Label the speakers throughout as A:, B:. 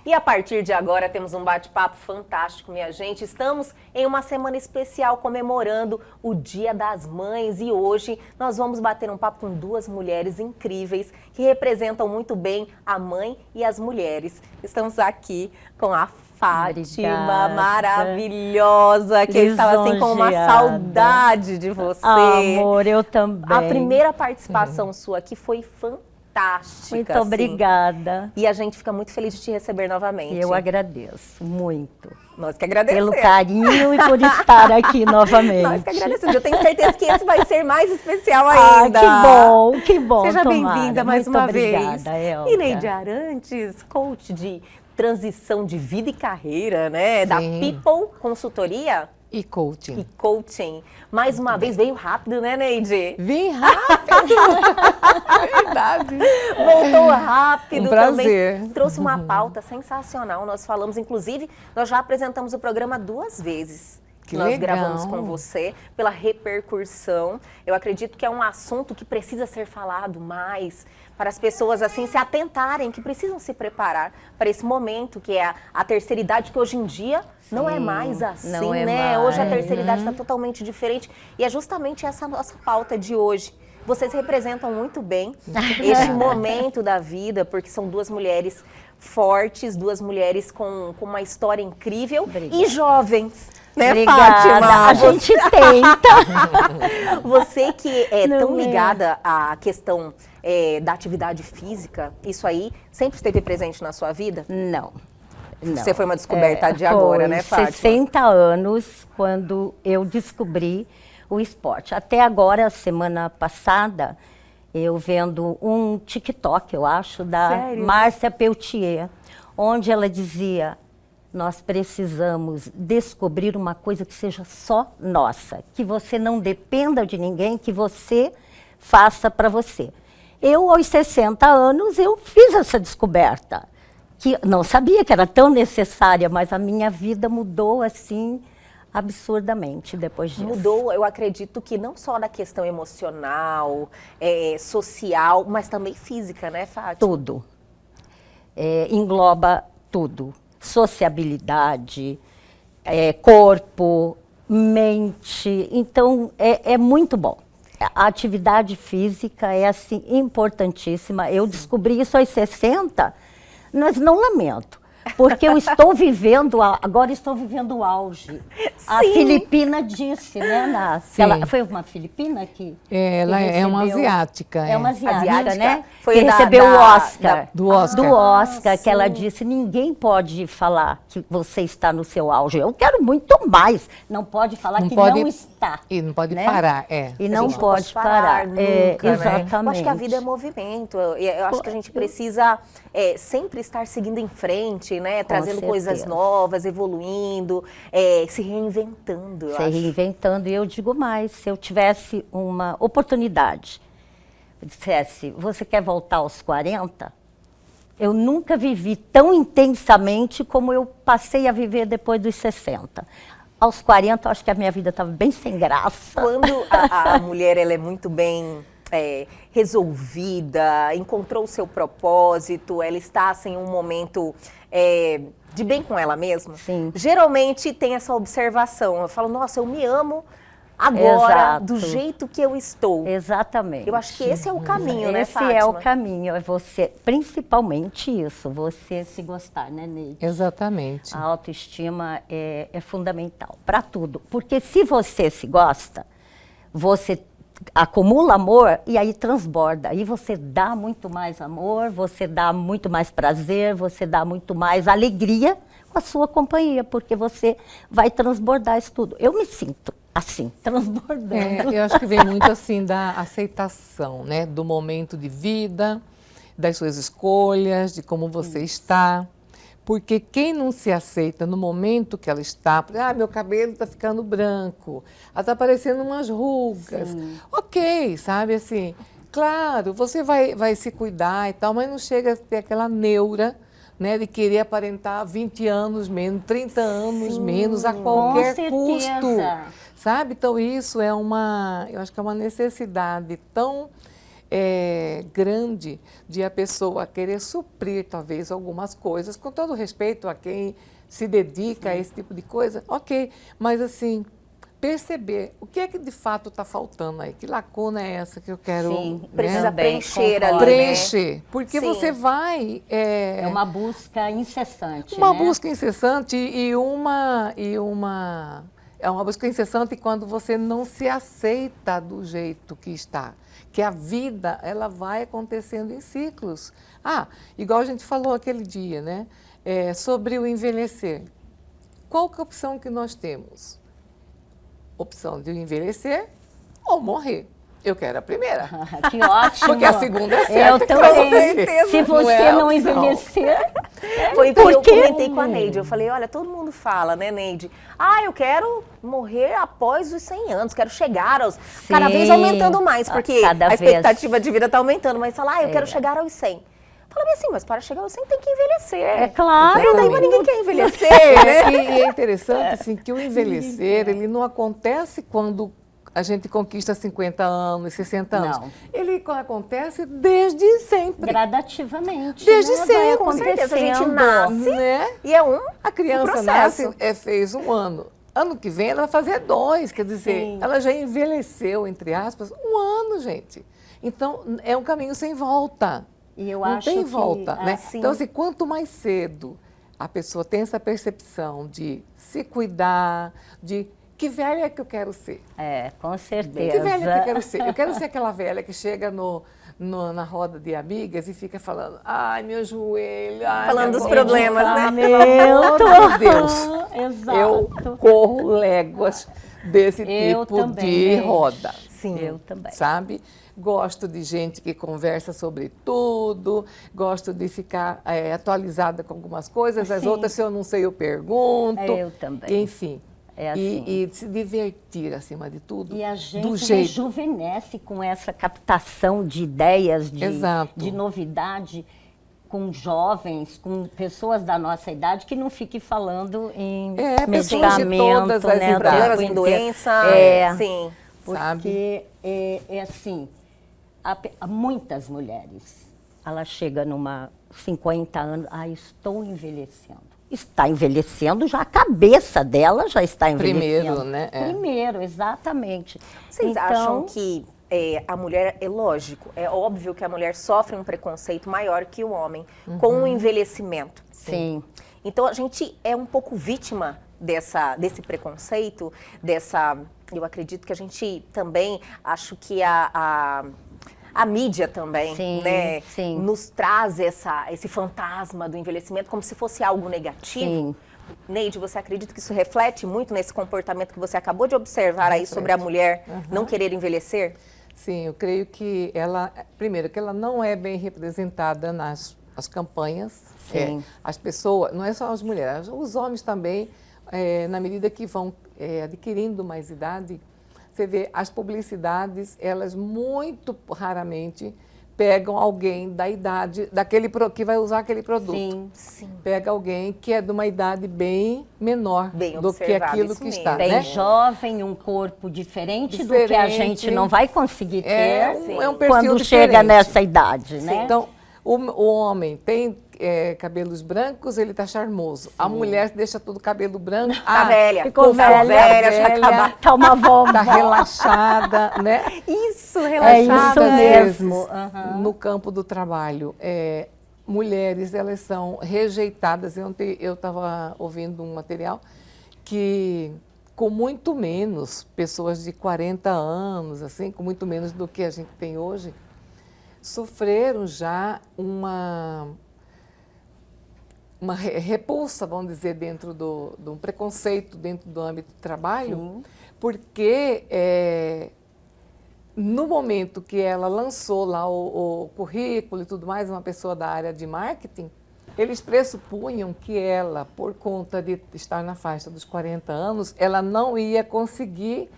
A: E a partir de agora temos um bate-papo fantástico, minha gente. Estamos em uma semana especial comemorando o Dia das Mães e hoje nós vamos bater um papo com duas mulheres incríveis que representam muito bem a mãe e as mulheres. Estamos aqui com a Fátima, maravilhosa, que estava assim com uma saudade de você.
B: Amor, eu também.
A: A primeira participação sua aqui foi fantástica.
B: Muito obrigada.
A: E a gente fica muito feliz de te receber novamente.
B: Eu agradeço muito.
A: Nós que agradecemos.
B: Pelo carinho e por estar aqui novamente.
A: Nós que agradecemos. Eu tenho certeza que esse vai ser mais especial ainda.
B: Que bom.
A: Seja bem-vinda mais uma vez.
B: Obrigada, Elga.
A: E Neide Arantes, coach de transição de vida e carreira, né?
C: Sim.
A: Da People Consultoria.
C: E coaching.
A: E coaching. Mais uma vez, veio rápido, né, Neide?
C: Vim rápido! É verdade.
A: Voltou rápido.
C: Um prazer.
A: Também trouxe uma pauta sensacional. Nós falamos, inclusive, nós já apresentamos o programa 2 vezes.
C: Que
A: nós
C: legal.
A: gravamos com você, pela repercussão. Eu acredito que é um assunto que precisa ser falado mais, para as pessoas assim se atentarem, que precisam se preparar para esse momento, que é a terceira idade, que hoje em dia não é mais assim,
B: não é
A: né?
B: mais.
A: Hoje a terceira idade está totalmente diferente. E é justamente essa nossa pauta de hoje. Vocês representam muito bem este momento da vida, porque são duas mulheres fortes, duas mulheres com uma história incrível.
B: Obrigada.
A: E jovens. Né,
B: Obrigada.
A: Fátima?
B: A gente tenta.
A: Você que é
B: Não
A: tão
B: é.
A: ligada à questão da atividade física, isso aí sempre esteve presente na sua vida?
B: Não.
A: Você foi uma descoberta de agora, né, Fátima?
B: 60 anos quando eu descobri o esporte. Até agora, semana passada, eu vendo um TikTok, eu acho, da
A: Sério?
B: Márcia Peltier, onde ela dizia: nós precisamos descobrir uma coisa que seja só nossa, que você não dependa de ninguém, que você faça para você. Eu, aos 60 anos, eu fiz essa descoberta, que não sabia que era tão necessária, mas a minha vida mudou assim absurdamente depois disso.
A: Mudou, eu acredito que não só na questão emocional, social, mas também física, né, Fátima?
B: Tudo. Engloba tudo. Sociabilidade, corpo, mente. Então, é muito bom. A atividade física é, assim, importantíssima. Eu descobri isso aos 60, mas não lamento. Porque eu estou vivendo, agora estou vivendo o auge. A
A: Sim.
B: Filipina disse, né? Foi uma filipina que
C: Ela é uma asiática.
B: É uma asiática,
A: Asiática?
B: né?
A: Foi
B: que recebeu o Oscar.
C: Do Oscar.
B: Do Oscar,
A: sim.
B: que ela disse: ninguém pode falar que você está no seu auge. Eu quero muito mais. Não pode falar
C: Não
B: que
C: pode-
B: não está.
C: E não pode
B: né?
C: parar,
B: E
A: A
B: não
A: gente
B: pode parar.
A: nunca, né?
B: Exatamente.
A: Eu acho que a vida é movimento. Eu acho que a gente precisa sempre estar seguindo em frente, né? Trazendo coisas
B: certeza.
A: novas, evoluindo, se reinventando. Eu
B: Se
A: acho.
B: reinventando. E eu digo mais: se eu tivesse uma oportunidade, eu dissesse, você quer voltar aos 40? Eu nunca vivi tão intensamente como eu passei a viver depois dos 60. Aos 40, eu acho que a minha vida estava bem sem graça.
A: Quando a mulher ela é muito bem resolvida, encontrou o seu propósito, ela está assim, em um momento de bem com ela mesma,
B: Sim.
A: geralmente tem essa observação. Eu falo, nossa, eu me amo agora,
B: Exato.
A: do jeito que eu estou.
B: Exatamente.
A: Eu acho que esse é o caminho, né,
B: Esse
A: Fátima?
B: é o caminho, é você, principalmente isso, você se gostar, né, Neide?
C: Exatamente.
B: A autoestima é fundamental para tudo. Porque se você se gosta, você acumula amor e aí transborda. Aí você dá muito mais amor, você dá muito mais prazer, você dá muito mais alegria com a sua companhia, porque você vai transbordar isso tudo. Eu me sinto assim, transbordando.
C: Eu acho que vem muito assim da aceitação, né? Do momento de vida, das suas escolhas, de como você está. Porque quem não se aceita no momento que ela está, meu cabelo está ficando branco, está aparecendo umas rugas.
B: Sim.
C: Ok, sabe assim, claro, você vai se cuidar e tal, mas não chega a ter aquela neura, né, de querer aparentar 20 anos menos, 30 anos menos a qualquer custo. Sabe? Então isso é eu acho que é uma necessidade tão grande de a pessoa querer suprir, talvez, algumas coisas, com todo respeito a quem se dedica a esse tipo de coisa, ok, mas assim, perceber o que é que de fato está faltando aí, que lacuna é essa que eu quero,
B: Sim,
C: né,
A: Precisa
B: também
A: preencher
B: concordo.
A: ali,
C: preencher, porque
A: Sim.
C: você vai...
B: É uma busca incessante,
C: Uma
B: né?
C: busca incessante é uma busca incessante quando você não se aceita do jeito que está. Que a vida, ela vai acontecendo em ciclos. Ah, igual a gente falou aquele dia, né? Sobre o envelhecer. Qual que é a opção que nós temos? Opção de envelhecer ou morrer. Eu quero a primeira.
B: Que ótimo.
C: Porque a segunda é certa.
B: Eu também.
A: certeza.
B: Se
C: Não
B: você
C: é a
B: não
C: opção.
B: envelhecer,
A: Foi o que eu
B: Porque-
A: comentei com a Neide. Eu falei, olha, todo mundo fala, né, Neide? Ah, eu quero morrer após os 100 anos, quero chegar aos... Cada vez
B: Sim.
A: aumentando mais, porque
B: Cada
A: a
B: vez.
A: expectativa de vida está aumentando. Mas fala, eu quero chegar aos 100. Fala assim, mas para chegar aos 100 tem que envelhecer.
B: É claro.
A: E daí, mas ninguém quer envelhecer, né?
C: E é interessante assim, que o envelhecer, ele não acontece quando a gente conquista 50 anos, 60 anos.
B: Não.
C: Ele acontece desde sempre.
B: gradativamente.
C: Desde
B: né? Vai
C: sempre.
A: Com certeza, a gente
B: acontecendo.
A: nasce
C: Né?
A: e é um
C: A criança
A: processo.
C: nasce, fez 1 ano. Ano que vem ela vai fazer 2, quer dizer,
B: Sim.
C: ela já envelheceu, entre aspas, 1 ano, gente. Então, é um caminho sem volta.
B: E eu
C: Não
B: acho
C: tem
B: que,
C: volta, né?
B: assim,
C: Então, assim, quanto mais cedo a pessoa tem essa percepção de se cuidar, de que velha que eu quero ser.
B: com certeza.
C: Que velha que eu quero ser? Eu quero ser aquela velha que chega na roda de amigas e fica falando, ai, meu joelho, ai,
A: Falando
C: minha
A: dos
C: mão."
A: problemas, né?
C: Pelo amor de Deus.
B: Exato.
C: Eu corro léguas desse
B: Eu
C: tipo
B: também,
C: de
B: gente.
C: roda.
A: Sim.
B: Eu também.
C: Sabe? Gosto de gente que conversa sobre tudo, gosto de ficar atualizada com algumas coisas, as
B: Sim.
C: outras, se eu não sei, eu pergunto.
B: Eu também.
C: Enfim.
B: É assim.
C: E se divertir, acima de tudo,
B: E a
C: do
B: gente
C: jeito.
B: rejuvenesce com essa captação de ideias,
C: Exato.
B: de novidade, com jovens, com pessoas da nossa idade, que não fiquem falando em
C: pessoas de
B: medicamento,
C: todas as
B: né? o
C: idades.
A: Problemas
B: tempo
A: em
B: inteiro.
A: doença, sim.
C: Sabe?
B: Porque é assim, há muitas mulheres, ela chega numa 50 anos, estou envelhecendo. Está envelhecendo, já a cabeça dela já está envelhecendo.
C: Primeiro, né?
B: Primeiro, exatamente.
A: Vocês
B: Então,
A: acham que a mulher, é lógico, é óbvio que a mulher sofre um preconceito maior que o homem com o envelhecimento.
B: Sim.
A: Então a gente é um pouco vítima desse preconceito, eu acredito que a gente também, acho que a mídia também,
B: Sim,
A: né,
B: sim.
A: nos traz esse fantasma do envelhecimento como se fosse algo negativo.
B: Sim.
A: Neide, você acredita que isso reflete muito nesse comportamento que você acabou de observar aí sobre a mulher não querer envelhecer?
C: Sim, eu creio que primeiro, que ela não é bem representada nas campanhas.
B: Sim.
C: As pessoas, não é só as mulheres, os homens também, na medida que vão adquirindo mais idade, você vê as publicidades, elas muito raramente pegam alguém da idade, que vai usar aquele produto.
B: Sim.
A: Sim.
C: Pega alguém que é de uma idade bem menor
A: Bem
C: do que
A: observado,
C: aquilo
A: isso
C: que
A: mesmo.
C: está,
B: Bem
C: né?
B: jovem, um corpo diferente do que a
C: Diferente.
B: gente não vai conseguir ter
C: É um perfil
B: quando chega
C: diferente.
B: nessa idade, né?
C: Então, o homem tem cabelos brancos, ele tá charmoso. A mulher deixa todo o cabelo branco.
A: Tá velha.
B: ficou velha,
A: já acabar.
B: Tá uma vovó.
C: Tá relaxada, né?
A: Isso,
B: É
A: relaxada.
B: isso
C: Às
B: mesmo.
C: vezes, no campo do trabalho, mulheres, elas são rejeitadas. Ontem eu estava ouvindo um material que, com muito menos, pessoas de 40 anos, assim, com muito menos do que a gente tem hoje, sofreram já uma repulsa, vamos dizer, dentro de um preconceito dentro do âmbito do trabalho,
B: Sim.
C: porque no momento que ela lançou lá o currículo e tudo mais, uma pessoa da área de marketing, eles pressupunham que ela, por conta de estar na faixa dos 40 anos, ela não ia conseguir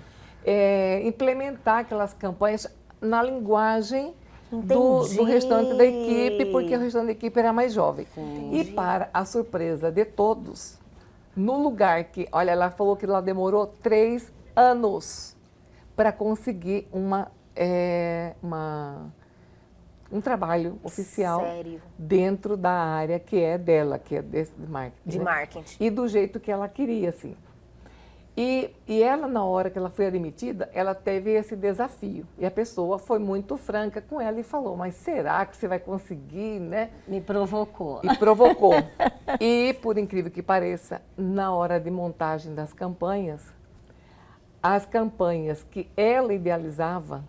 C: implementar aquelas campanhas na linguagem do restante da equipe, porque o restante da equipe era mais jovem. E para a surpresa de todos, no lugar que, olha, ela falou que ela demorou 3 anos para conseguir um trabalho oficial
A: Sério?
C: dentro da área que é dela, que é desse de marketing.
A: De
C: né?
A: marketing.
C: E do jeito que ela queria, assim. E ela, na hora que ela foi admitida, ela teve esse desafio. E a pessoa foi muito franca com ela e falou, mas será que você vai conseguir, né?
B: Me provocou.
C: E provocou. E, por incrível que pareça, na hora de montagem das campanhas, as campanhas que ela idealizava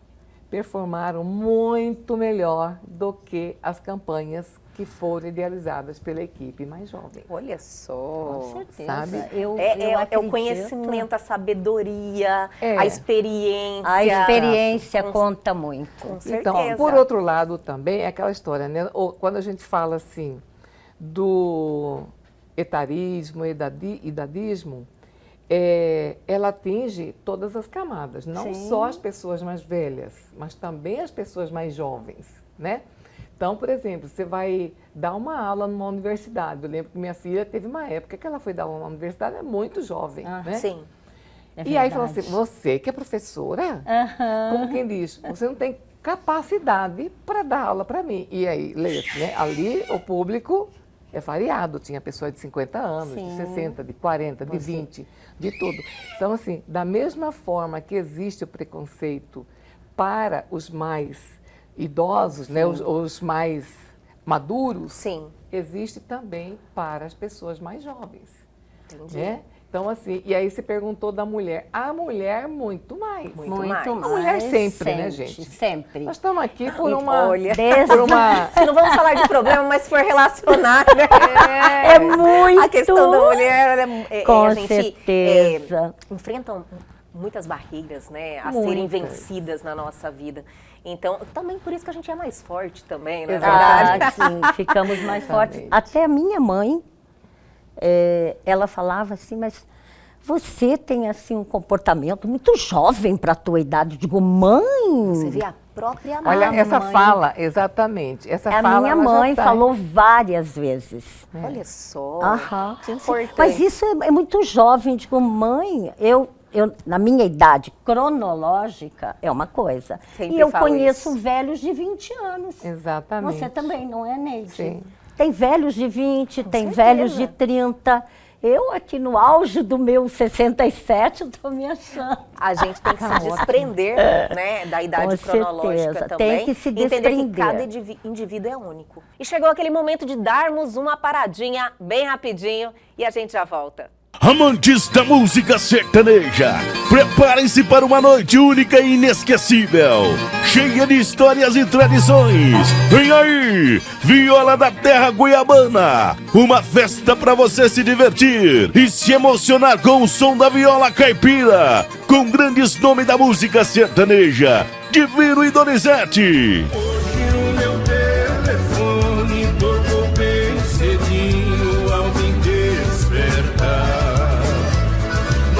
C: performaram muito melhor do que as campanhas que foram idealizadas pela equipe mais jovem.
A: Olha só.
B: Com certeza.
C: Sabe?
B: Eu
A: É o
B: acredito.
A: conhecimento, a sabedoria,
C: É.
A: a experiência.
B: A experiência
A: Com-
B: conta muito.
A: Com certeza.
C: Então, por outro lado também, é aquela história, né? Quando a gente fala assim do etarismo, idadismo, ela atinge todas as camadas, não
B: Sim.
C: só as pessoas mais velhas, mas também as pessoas mais jovens, né? Então, por exemplo, você vai dar uma aula numa universidade. Eu lembro que minha filha teve uma época que ela foi dar uma universidade, é muito jovem,
B: Ah,
C: né?
A: Sim.
B: É
C: E aí falou
B: verdade.
C: assim, você que é professora,
B: Aham.
C: como quem diz, você não tem capacidade para dar aula para mim. E aí, leia-se, né? Ali o público é variado, tinha pessoas de 50 anos, de
B: Sim.
C: 60, de 40, de 20, de tudo. Então, assim, da mesma forma que existe o preconceito para os mais idosos, né? Os mais maduros,
A: Sim.
C: existe também para as pessoas mais jovens.
A: Entendi.
C: Né? Então, assim, e aí você perguntou da mulher. A mulher, muito mais.
A: Muito
B: Muito
A: mais.
B: mais.
C: A mulher sempre, né, gente?
B: Sempre.
C: Nós estamos aqui por
B: E
C: uma...
A: olha,
B: Desde...
C: Por uma...
A: Se não vamos falar de problema, mas se for relacionar, né?
B: É muito.
A: A questão da mulher,
B: Com
A: a gente
B: certeza.
A: enfrenta muitas barreiras, né, a
C: Muitas.
A: serem vencidas na nossa vida. Então, também por isso que a gente é mais forte também, não é
C: Exato.
A: verdade?
B: Ah, sim, ficamos mais fortes.
C: Exatamente.
B: Até a minha mãe, ela falava assim, mas você tem assim um comportamento muito jovem para a tua idade. Eu digo, mãe,
A: Você vê a própria mãe.
C: Olha, essa
B: mãe.
C: fala, exatamente. Essa
B: a
C: fala,
B: minha
C: ela já
B: mãe
C: tá-
B: falou várias vezes.
A: Olha só,
B: Aham.
A: que importante.
B: Mas isso é muito jovem. Digo, mãe, eu, na minha idade cronológica, é uma coisa.
A: Sempre
B: e eu
A: falo
B: conheço
A: isso.
B: velhos de 20 anos.
C: Exatamente.
B: Você também, não é, Neide?
C: Sim.
B: Tem velhos de 20, tem
A: certeza.
B: velhos de 30. Eu aqui no auge do meu 67, estou me achando.
A: A gente tem que se desprender, né, da idade
B: Com
A: cronológica
B: certeza,
A: também.
B: tem que se
A: Entender que
B: desprender.
A: cada indivíduo é único. E chegou aquele momento de darmos uma paradinha bem rapidinho e a gente já volta.
D: Amantes da música sertaneja, preparem-se para uma noite única e inesquecível, cheia de histórias e tradições. Vem aí, Viola da Terra Goiabana, uma festa para você se divertir e se emocionar com o som da viola caipira, com grandes nomes da música sertaneja, Divino e Donizete.
E: Hoje o meu telefone tocou bem cedinho ao me despertar.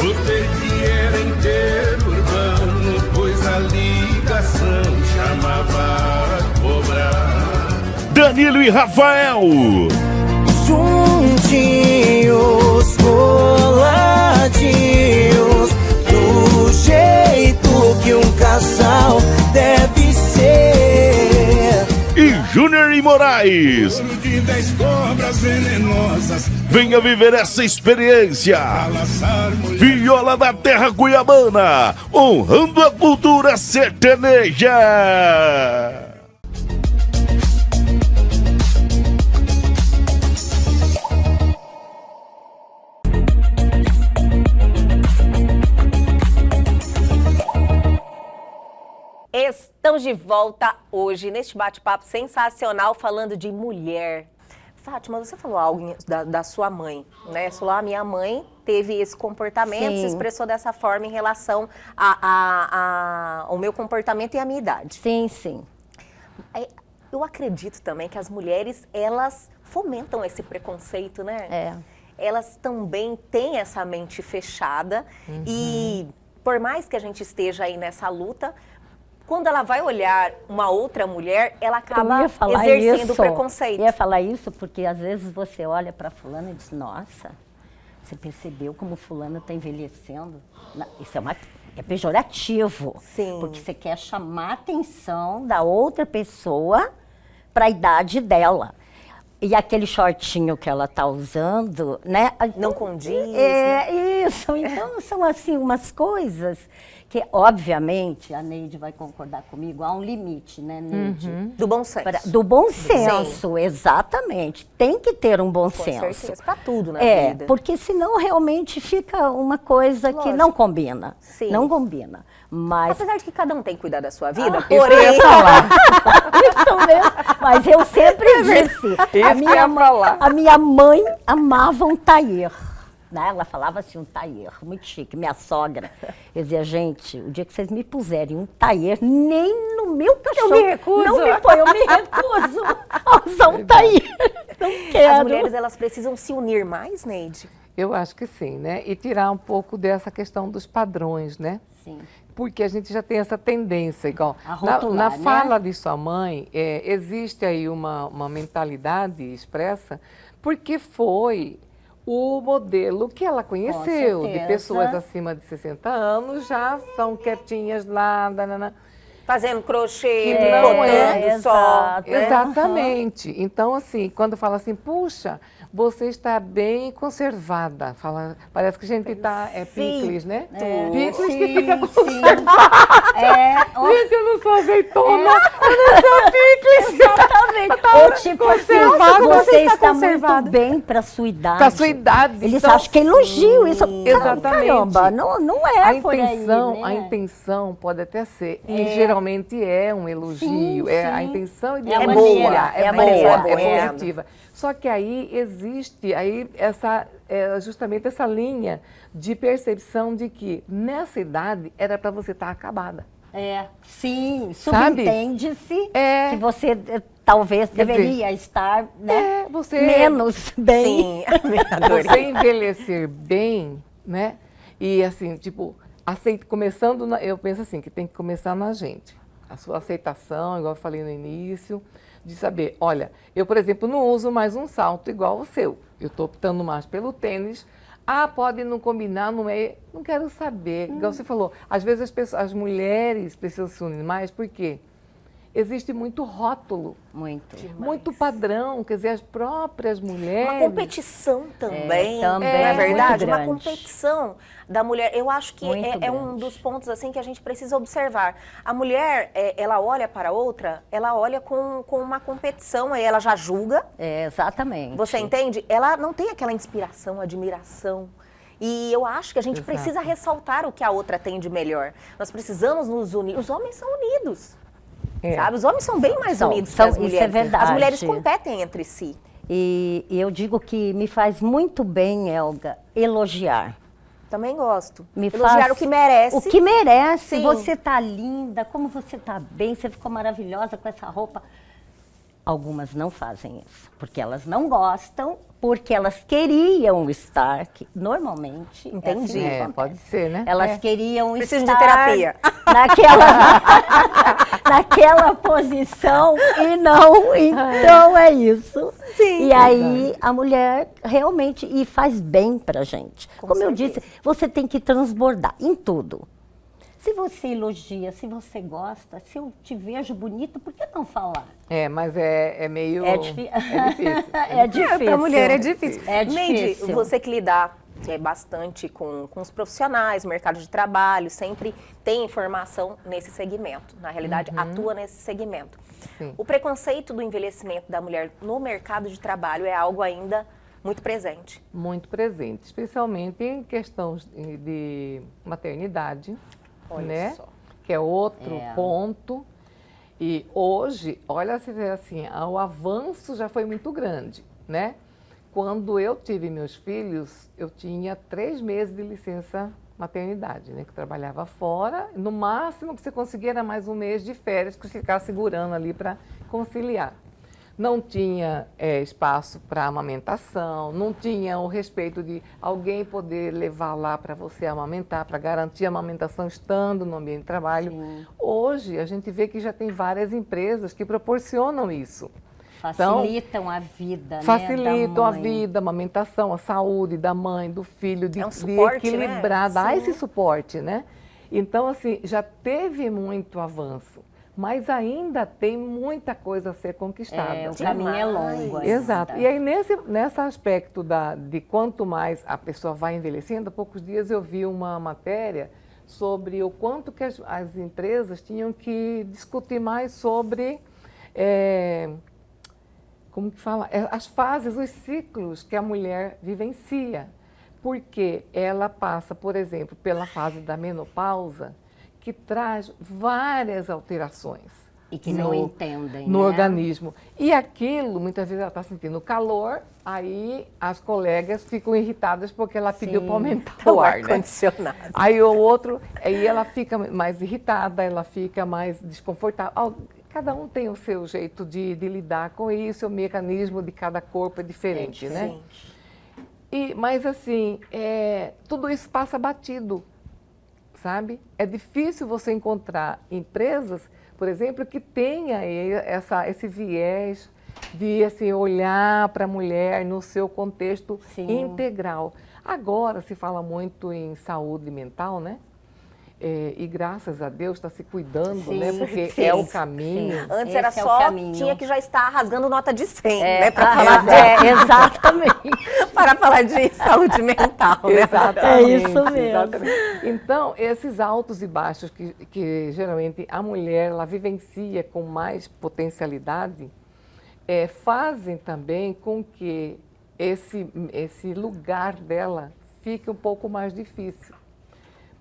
E: Notei que era interurbano, pois a ligação chamava a cobrar.
D: Danilo e Rafael.
F: Juntinhos, coladinhos, do jeito que um casal deve ser.
D: E Júnior e Moraes.
E: Ouro de 10 cobras venenosas,
D: Venha viver essa experiência.
E: laçar mulher.
D: Viola da Terra Goiabana, honrando a cultura sertaneja.
A: Estamos de volta hoje neste bate-papo sensacional falando de mulher. Fátima, você falou algo da sua mãe, né? Você falou, a minha mãe teve esse comportamento,
B: Sim.
A: se expressou dessa forma em relação ao meu comportamento e à minha idade.
B: Sim, sim.
A: Eu acredito também que as mulheres, elas fomentam esse preconceito, né?
B: É.
A: Elas também têm essa mente fechada e por mais que a gente esteja aí nessa luta, quando ela vai olhar uma outra mulher, ela acaba
B: Eu ia falar
A: exercendo
B: isso.
A: preconceito.
B: Eu ia falar isso porque às vezes você olha para fulano e diz, nossa, você percebeu como fulano está envelhecendo? Isso é pejorativo.
A: Sim.
B: Porque você quer chamar a atenção da outra pessoa para a idade dela. E aquele shortinho que ela tá usando, né?
A: Não condiz,
B: É, isso. Então, são assim umas coisas que, obviamente, a Neide vai concordar comigo, há um limite, né, Neide?
A: Do bom senso.
B: Do bom senso, exatamente. Tem que ter um bom
A: Com
B: senso.
A: certeza. Pra tudo na
B: É,
A: vida.
B: porque senão realmente fica uma coisa que
A: Lógico.
B: não combina.
A: Sim.
B: Não combina. Mas
A: Apesar de que cada um tem que cuidar da sua vida,
C: Isso que eu
A: porém...
C: ia falar.
B: isso mesmo. Mas eu sempre disse,
C: Isso que eu ia falar.
B: a minha mãe amava um tailleur. Né? Ela falava assim, um tailleur, muito chique. Minha sogra, eu dizia, gente, o dia que vocês me puserem um tailleur, nem no meu cachorro.
A: me recuso.
B: Não me põe, eu me recuso a usar um tailleur. Não quero.
A: As mulheres, elas precisam se unir mais, Neide?
C: Eu acho que sim, né? E tirar um pouco dessa questão dos padrões, né?
B: Sim.
C: Porque a gente já tem essa tendência, igual
B: A rotular,
C: na
B: né?
C: fala de sua mãe, existe aí uma mentalidade expressa, porque foi o modelo que ela conheceu, de
B: certeza.
C: pessoas acima de 60 anos, já são quietinhas lá, danana.
A: Fazendo crochê,
C: Que não
A: botando só.
B: exato.
A: né?
C: Exatamente. Então, assim, quando fala assim, puxa, você está bem conservada. Fala, parece que a gente está, picles, né? Picles que fica conservada. Gente, eu não sou azeitona, eu não sou picles.
B: Exatamente. Ou tipo assim,
C: conservado,
B: você está
C: conservado.
B: muito bem para sua idade.
C: Para sua idade.
B: Eles
C: então,
B: acham que é elogio isso.
C: Exatamente.
B: Caramba, não é
C: a
B: por aí,
C: intenção,
B: né?
C: a intenção pode até ser, e geralmente é um elogio,
B: Sim,
C: a
B: sim.
C: intenção
B: É a
C: é
B: maneira, é a maneira,
C: é positiva. Só que aí existe justamente essa linha de percepção de que nessa idade era para você estar acabada.
B: Sim,
C: Sabe?
B: subentende-se
C: É.
B: que você talvez
C: Quer dizer,
B: deveria estar, né?
C: Você
B: menos bem.
A: Sim, adorei.
C: Você envelhecer bem, né? E assim, tipo, eu penso assim, que tem que começar na gente. A sua aceitação, igual eu falei no início, de saber, olha, eu, por exemplo, não uso mais um salto igual o seu. Eu estou optando mais pelo tênis. Pode não combinar, não quero saber. Igual você falou, às vezes as mulheres precisam se unir mais, por quê? Existe muito rótulo, muito padrão, quer dizer, as próprias mulheres...
A: Uma competição também,
B: também,
A: não é verdade?
B: muito
A: Uma
B: grande.
A: competição da mulher. Eu acho que
B: Muito
A: é um
B: grande.
A: dos pontos assim que a gente precisa observar. A mulher, ela olha para a outra, ela olha com uma competição, aí ela já julga.
B: Exatamente.
A: Você entende? Ela não tem aquela inspiração, admiração. E eu acho que a gente
C: Exato.
A: precisa ressaltar o que a outra tem de melhor. Nós precisamos nos unir. Os homens são unidos. Sabe? Os homens são bem mais
B: São,
A: unidos
B: são,
A: que as
B: isso
A: mulheres.
B: é verdade.
A: As mulheres competem entre si.
B: E eu digo que me faz muito bem, Elga, elogiar.
A: Também gosto.
B: Me
A: Elogiar
B: faz
A: o que merece.
B: O que merece.
A: Sim.
B: Você tá linda, como você tá bem, você ficou maravilhosa com essa roupa. Algumas não fazem isso, porque elas não gostam, porque elas queriam estar, que normalmente...
A: Entendi.
B: assim que acontece.
C: pode ser, né?
B: Elas queriam
A: Preciso de
B: estar
A: terapia.
B: naquela posição e não, então é isso.
A: Sim.
B: E aí a mulher realmente, e faz bem pra gente.
A: Com
B: Como eu
A: certeza.
B: disse, você tem que transbordar em tudo. Se você elogia, se você gosta, se eu te vejo bonita, por que não falar?
C: Mas é meio...
B: É difícil.
C: É difícil.
A: Para a mulher é difícil.
B: É
A: Neide,
B: difícil.
A: você que lidar bastante com os profissionais, mercado de trabalho, sempre tem informação nesse segmento. Na realidade, atua nesse segmento.
C: Sim.
A: O preconceito do envelhecimento da mulher no mercado de trabalho é algo ainda muito presente.
C: Muito presente, especialmente em questões de maternidade,
A: Olha
C: né?
A: só.
C: Que é outro ponto. E hoje, olha, se vê assim, o avanço já foi muito grande, né? Quando eu tive meus filhos, eu tinha 3 meses de licença maternidade, né? Que eu trabalhava fora. No máximo que você conseguia era mais 1 mês de férias, que você ficava segurando ali para conciliar. Não tinha espaço para amamentação, não tinha o respeito de alguém poder levar lá para você amamentar, para garantir a amamentação estando no ambiente de trabalho.
B: Sim.
C: Hoje, a gente vê que já tem várias empresas que proporcionam isso.
B: Facilitam a vida,
C: Facilitam
B: né,
C: a vida, a amamentação, a saúde da mãe, do filho, de,
A: É um
C: de
A: suporte, né?
C: equilibrar, dar
A: Sim.
C: esse suporte, né? Então, assim, já teve muito avanço. mas ainda tem muita coisa a ser conquistada.
B: O caminho é longo ainda.
C: Exato. E aí, nesse aspecto de quanto mais a pessoa vai envelhecendo, há poucos dias eu vi uma matéria sobre o quanto que as empresas tinham que discutir mais sobre, como que fala, as fases, os ciclos que a mulher vivencia. Porque ela passa, por exemplo, pela fase da menopausa, que traz várias alterações.
B: E que não entendem,
C: no
B: né?
C: organismo. E aquilo, muitas vezes ela está sentindo calor, aí as colegas ficam irritadas porque ela pediu para aumentar o ar, né?
A: Ar-condicionado.
C: Aí o outro, aí ela fica mais irritada, ela fica mais desconfortável. Cada um tem o seu jeito de lidar com isso, o mecanismo de cada corpo é diferente, né? Mas assim, tudo isso passa batido, sabe? É difícil você encontrar empresas, por exemplo, que tenha esse viés de assim, olhar para a mulher no seu contexto integral. Agora se fala muito em saúde mental, né? E graças a Deus está se cuidando, né? Porque é o caminho.
A: Antes
B: Esse
A: era
B: é o
A: só,
B: caminho.
A: tinha que já estar rasgando nota de 100, né? Para falar
B: exatamente.
A: para falar de saúde mental, né?
C: Exatamente.
B: É isso mesmo.
C: Exatamente. Então, esses altos e baixos que geralmente a mulher ela vivencia com mais potencialidade, fazem também com que esse lugar dela fique um pouco mais difícil.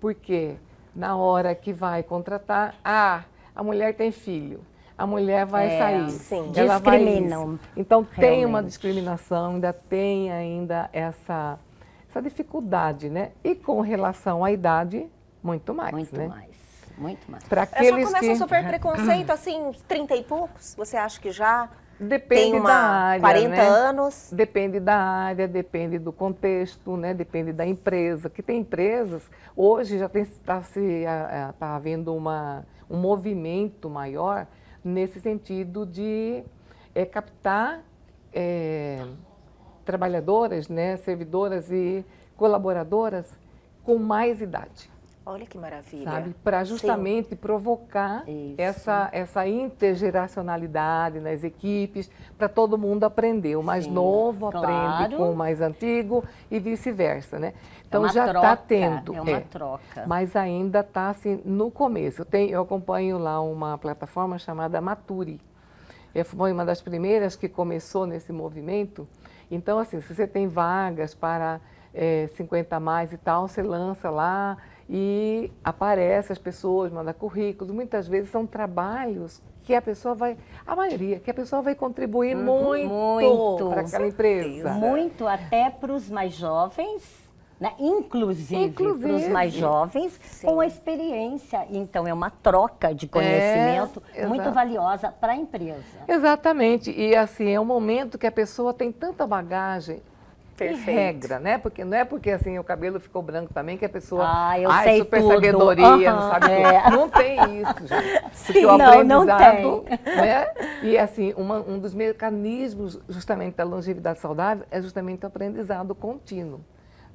C: Porque na hora que vai contratar, a mulher tem filho, a mulher vai sair.
A: Sim.
C: Ela
B: Discriminam.
C: vai então tem uma
B: realmente.
C: discriminação, tem ainda essa dificuldade, né? E com relação à idade, muito mais,
B: Muito
C: né?
B: mais, muito mais.
C: Para
A: Já
C: aqueles
A: começa a
C: que
A: sofrer preconceito, assim, uns 30 e poucos? Você acha que já
C: depende
A: tem
C: da área,
A: 40
C: né?
A: anos?
C: Depende da área, depende do contexto, né? Depende da empresa. Que tem empresas, hoje já está havendo um movimento maior nesse sentido de captar trabalhadoras, né? Servidoras e colaboradoras com mais idade.
A: Olha que maravilha.
C: Sabe? Para justamente provocar essa intergeracionalidade nas equipes, para todo mundo aprender. O mais novo aprende com o mais antigo e vice-versa, né? Então já está tendo.
B: É uma troca.
C: Mas ainda está assim, no começo. Eu acompanho lá uma plataforma chamada Maturi. Foi uma das primeiras que começou nesse movimento. Então, assim, se você tem vagas para 50 a mais e tal, você lança lá e aparece as pessoas, manda currículos. Muitas vezes são trabalhos que a pessoa vai contribuir muito para aquela empresa.
B: Muito até para os mais jovens, né? Inclusive para os mais jovens, com a experiência. Então, é uma troca de conhecimento muito valiosa para a empresa.
C: Exatamente. E assim, é um momento que a pessoa tem tanta bagagem.
A: Perfeito.
C: Em regra, né? Porque não é porque assim o cabelo ficou branco também que a pessoa
B: eu sei
C: super
B: tudo.
C: sabedoria, não sabe tudo. Não tem isso, gente. Porque o
B: não
C: aprendizado, né? E assim, um dos mecanismos justamente da longevidade saudável é justamente o aprendizado contínuo.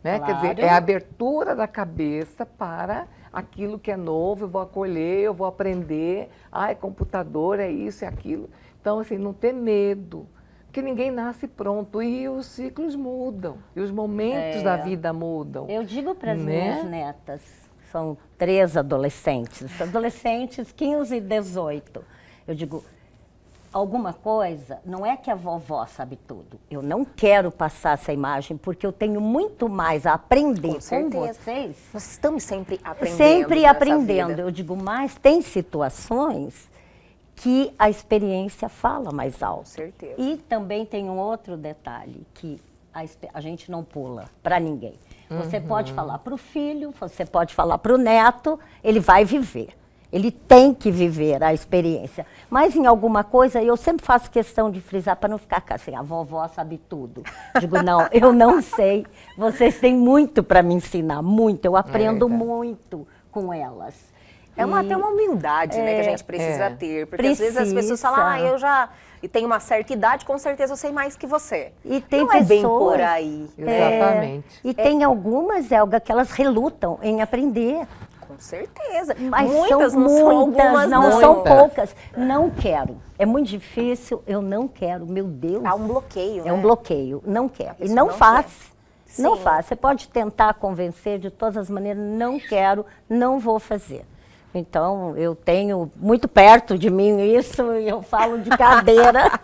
C: Né?
B: Claro.
C: Quer dizer, é a abertura da cabeça para aquilo que é novo, eu vou acolher, eu vou aprender, é computador, é isso, é aquilo. Então, assim, não ter medo. Porque ninguém nasce pronto e os ciclos mudam, e os momentos da vida mudam.
B: Eu digo para as minhas netas, são 3 adolescentes 15 e 18. Eu digo, alguma coisa, não é que a vovó sabe tudo. Eu não quero passar essa imagem, porque eu tenho muito mais a aprender com vocês.
A: Nós estamos sempre aprendendo.
B: Sempre aprendendo. Eu digo, mas tem situações que a experiência fala mais alto.
A: Com certeza.
B: E também tem um outro detalhe, que a gente não pula para ninguém. Você pode falar para o filho, você pode falar para o neto, ele vai viver. Ele tem que viver a experiência. Mas em alguma coisa, eu sempre faço questão de frisar para não ficar assim, a vovó sabe tudo. Digo, não, eu não sei. Vocês têm muito para me ensinar, muito. Eu aprendo muito com elas.
A: Até uma humildade, né, que a gente precisa ter. Porque às vezes as pessoas falam, eu já tenho uma certa idade, com certeza eu sei mais que você.
B: E tem
A: não
B: pessoas,
A: é bem por aí.
C: Exatamente.
B: E tem algumas, Elga, que elas relutam em aprender.
A: com certeza.
B: Mas
A: Muitas,
B: são
A: não são
B: muitas,
A: algumas,
B: não
A: não.
B: são poucas. Não quero. É muito difícil, eu não quero, meu Deus.
A: Há um bloqueio,
B: É
A: né?
B: um bloqueio, não quero.
A: A
B: E
A: pessoa
B: não
A: não
B: faz.
A: quer.
B: Não
A: Sim.
B: faz. Você pode tentar convencer de todas as maneiras, não quero, não vou fazer. Então, eu tenho muito perto de mim isso e eu falo de cadeira.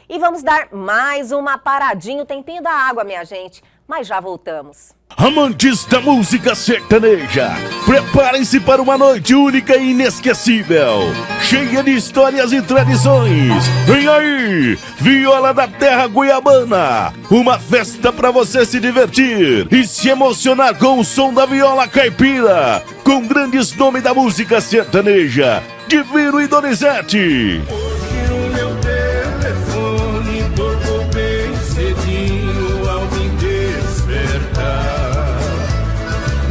A: E vamos dar mais uma paradinha, o tempinho da água, minha gente. Mas já voltamos.
D: Amantes da música sertaneja, preparem-se para uma noite única e inesquecível, cheia de histórias e tradições. Vem aí, Viola da Terra Goiabana, uma festa para você se divertir e se emocionar com o som da viola caipira, com grandes nomes da música sertaneja, Divino e Donizete.
E: Hoje o meu telefone tocou bem cedinho ao me despertar.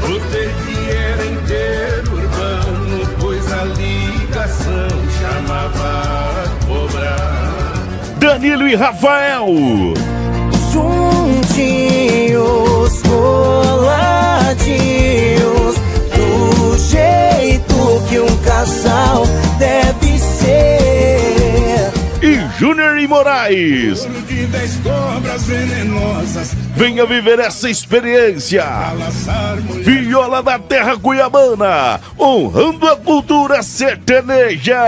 E: Notei que era interurbano, pois a ligação chamava a cobrar.
D: Danilo e Rafael.
F: Juntinhos, coladinhos, do jeito que um casal deve ser.
D: E Júnior e Moraes.
E: Ouro de 10 cobras venenosas,
D: Venha viver essa experiência.
E: laçar mulher.
D: Viola da Terra Goiabana, honrando a cultura sertaneja.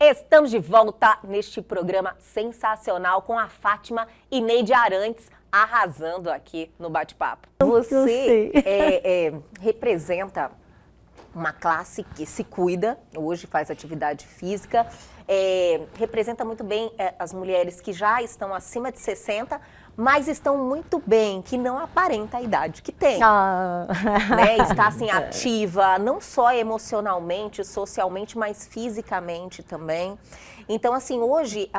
A: Estamos de volta neste programa sensacional com a Fátima e Neide Arantes arrasando aqui no bate-papo. Você
B: sei.
A: representa uma classe que se cuida, hoje faz atividade física, representa muito bem as mulheres que já estão acima de 60, mas estão muito bem, que não aparenta a idade que tem.
B: Ah.
A: Né? Está assim ativa, não só emocionalmente, socialmente, mas fisicamente também. Então, assim, hoje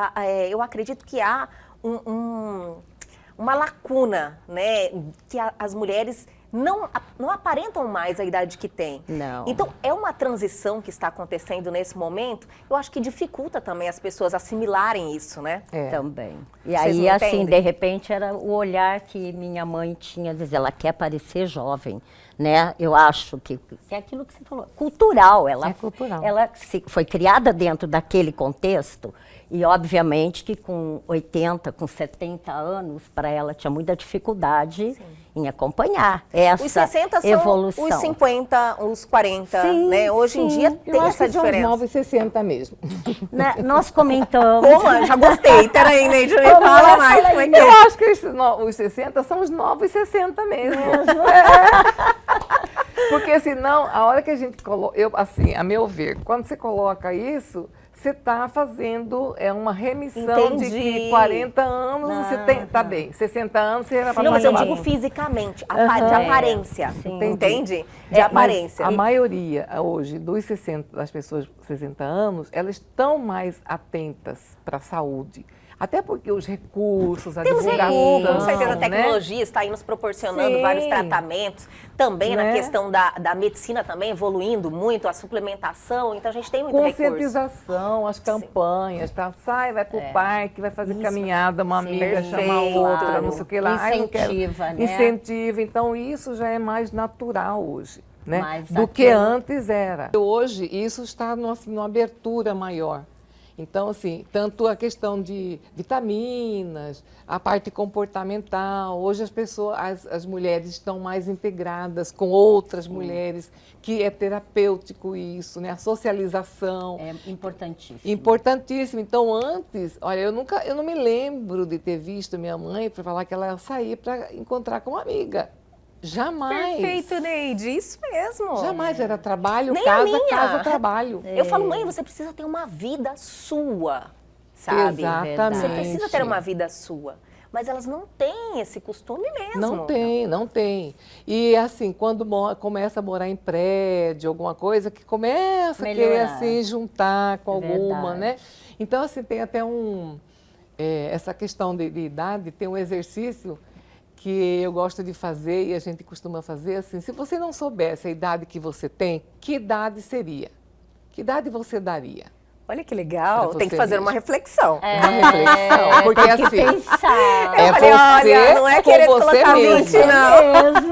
A: eu acredito que há uma lacuna, né? Que as mulheres não aparentam mais a idade que têm.
B: Não.
A: Então, é uma transição que está acontecendo nesse momento, eu acho que dificulta também as pessoas assimilarem isso, né?
C: É.
B: Também. E
A: Vocês
B: aí,
A: não
B: assim,
A: entendem?
B: de repente, era o olhar que minha mãe tinha, dizer, ela quer parecer jovem, né? Eu acho que é aquilo que você falou, cultural. Ela,
C: É cultural.
B: Ela foi criada dentro daquele contexto e, obviamente, que com 80, com 70 anos, para ela tinha muita dificuldade em acompanhar essa
A: Os 60 são
B: evolução.
A: os 50, os 40,
B: Sim,
A: né? Hoje em
B: sim.
A: dia
C: Eu
A: tem
C: acho
A: essa
C: que são os
A: diferença.
C: 9 e 60 mesmo.
B: Né? Nós comentamos...
A: Como? Já gostei. Peraí, Neide, me
B: Vamos
A: fala
B: lá,
A: mais.
B: fala
A: Como é
B: aí.
A: que
C: Eu
A: é?
C: acho que os 60 são os 9 e 60 mesmo. Porque senão, a hora que a gente coloca, assim, a meu ver, quando você coloca isso, você está fazendo uma remissão de
A: Entendi.
C: que 40 anos você tem, tá bem, 60 anos você era para
A: Não, mas eu
C: mais
A: digo
C: jovem.
A: fisicamente, de
B: Aham.
A: aparência,
B: Sim.
A: entende? De
C: Mas
A: aparência.
C: a maioria hoje dos 60, das pessoas de 60 anos, elas estão mais atentas para a saúde. Até porque os recursos, a
A: Temos
C: divulgação,
A: recursos, com certeza a
C: né?
A: tecnologia está aí nos proporcionando
C: Sim.
A: vários tratamentos. Também na
C: Né?
A: questão da medicina também evoluindo muito, a suplementação, então a gente tem muito recurso.
C: Conscientização, as campanhas, tá? Sai, vai pro parque, vai fazer caminhada, uma amiga chama a
A: perfeito.
C: outra, não sei o que lá. Ai, não quero.
B: Incentiva, né?
C: Incentiva, então isso já é mais natural hoje, né?
B: Mas
C: Do que
B: aquilo-
C: antes era. Hoje isso está numa abertura maior. Então, assim, tanto a questão de vitaminas, a parte comportamental, hoje as pessoas, as mulheres estão mais integradas com outras mulheres, que é terapêutico isso, né? A socialização.
B: É importantíssimo.
C: Importantíssimo. Então, antes, olha, eu não me lembro de ter visto minha mãe para falar que ela saía para encontrar com uma amiga. Jamais.
A: Perfeito, Neide, isso mesmo.
C: Jamais era trabalho,
A: Nem a minha.
C: casa, trabalho.
A: Eu falo, mãe, você precisa ter uma vida sua, sabe?
C: Exatamente.
A: Você precisa ter uma vida sua. Mas elas não têm esse costume mesmo.
C: Não tem, não tem. E assim, quando começa a morar em prédio, alguma coisa, que começa a querer
B: Melhorar.
C: assim, juntar com alguma,
B: Verdade.
C: né? Então, assim, tem até essa questão de idade, tem um exercício que eu gosto de fazer e a gente costuma fazer assim, se você não soubesse a idade que você tem, que idade seria? Que idade você daria?
A: Olha que legal,
C: Pra
A: tem que
C: você
A: fazer
C: mesmo.
A: uma reflexão.
C: Uma reflexão, porque
B: tem que
C: assim,
B: pensar.
C: é
A: Eu falei,
C: você
A: olha, não é
C: com
A: querer
C: você
A: colocar
C: mesmo.
A: 20, não.
B: Mesmo.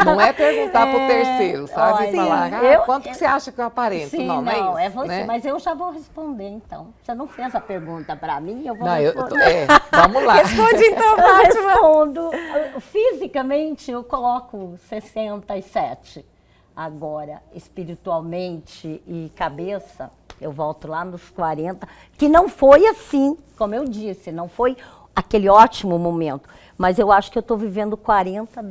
C: Não é perguntar pro terceiro, sabe?
B: olha,
C: Falar, quanto que você acha que eu aparento?
B: Sim,
C: não é isso.
B: você.
C: né?
B: Mas eu já vou responder, então. Você não fez a pergunta para mim, eu vou
C: Não,
B: responder.
C: vamos lá.
A: Responde então,
B: Eu
A: Fátima.
B: respondo. Fisicamente, eu coloco 67. Agora, espiritualmente e cabeça, eu volto lá nos 40, que não foi assim, como eu disse, não foi aquele ótimo momento. Mas eu acho que eu estou vivendo 40